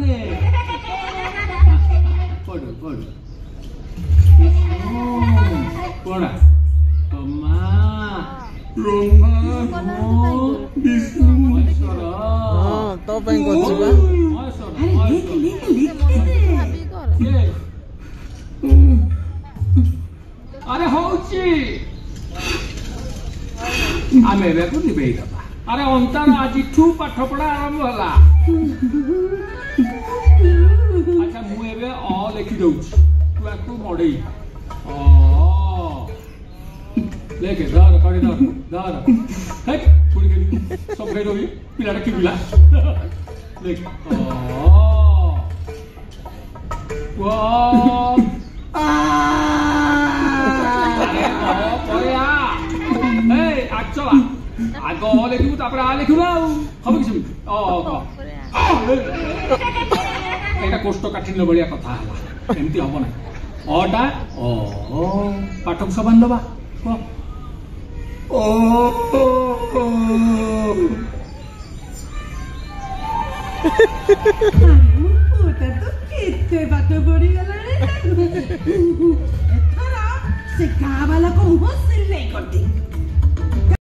নে পড়ো পড়ো পড়া মা ব্রহ্মা বিষ্ণু মহেশ্বর তো ପାଇଁ করছি বা আরে হଉଛି ଆମେ ଏବେ କୁ ନିଭେଇ ଦବା ଆରେ ଅନ୍ତାର ଆଜିଠୁ ପାଠ ପଢା ଆରମ୍ଭ ହେଲା ଆଚ୍ଛା ମୁଁ ଏବେ ଅ ଲେଖି ଦଉଛି ତୁ ଆକୁ ମଡେଇ ଅ ଲେଖେ ଧର କରି ଧର ହେ ପୁଣି କେମିତି ସବୁ ଖାଇ ଦବି ପିଲାଟା କି ପିଲା ଲେଖ ଅ ଆଗ ଲେଖିବୁ ତାପରେ ଆ ଲେଖିବୁ ଆଉ ହବ କି ସେମିତି ଏଇଟା କୋଷ୍ଠକାଠିନ୍ୟ ଭଳିଆ କଥା ହେଲା ଏମିତି ହବ ନାହିଁ ଅଟା ଅ ପାଠକୁ ସମାନ ଦବା କେତେ ପାଠ ପଢିଗଲାଣି ଏଥର ସେ ଗାଁ ବାଲାକୁ ମୁହଁ ସିଲେଇ କରିଦେବି